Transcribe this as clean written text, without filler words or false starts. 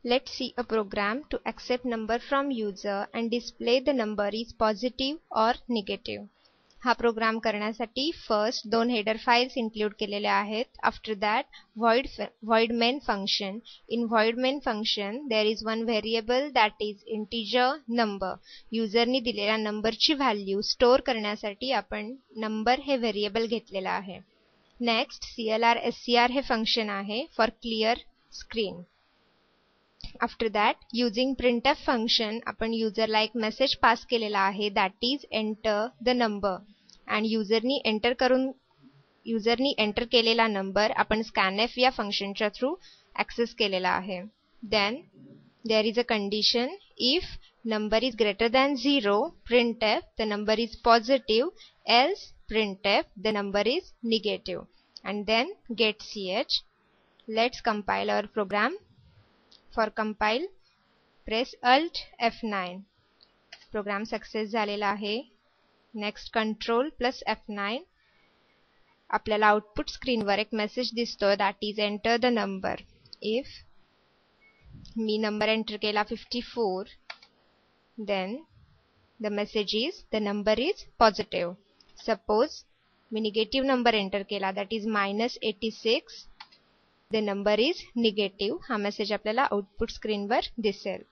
Let's see a program to accept number from user and display the number is positive or negative. हा programme करण्यासाठी first दोन header files include केलेल्या आहेत. After that void main function. In void main function there is one variable that is integer number. युजरनी दिलेल्या नंबरची value store करण्यासाठी आपण number हे variable घेतलेला आहे. नेक्स्ट clr scr हे फंक्शन आहे for clear screen. After that using printf function आपण युजरला एक मेसेज पास केलेला आहे that is enter the number आणि युजरनी एंटर केलेला नंबर आपण scanf या फंक्शनच्या थ्रू ॲक्सेस केलेला आहे. Then there is a condition if number is greater than 0 printf the number is positive, else printf the number is negative, and then get ch. Let's compile our program. For compile press alt F9. Program success झालेला आहे. Next control plus F9. आपल्याला output स्क्रीनवर एक message दिसतोय that is enter the number. If मी number enter केला 54 then the message is the number is positive. Suppose me negative number enter केला that is -86 the number is negative. हा message आपल्याला output स्क्रीनवर दिसेल.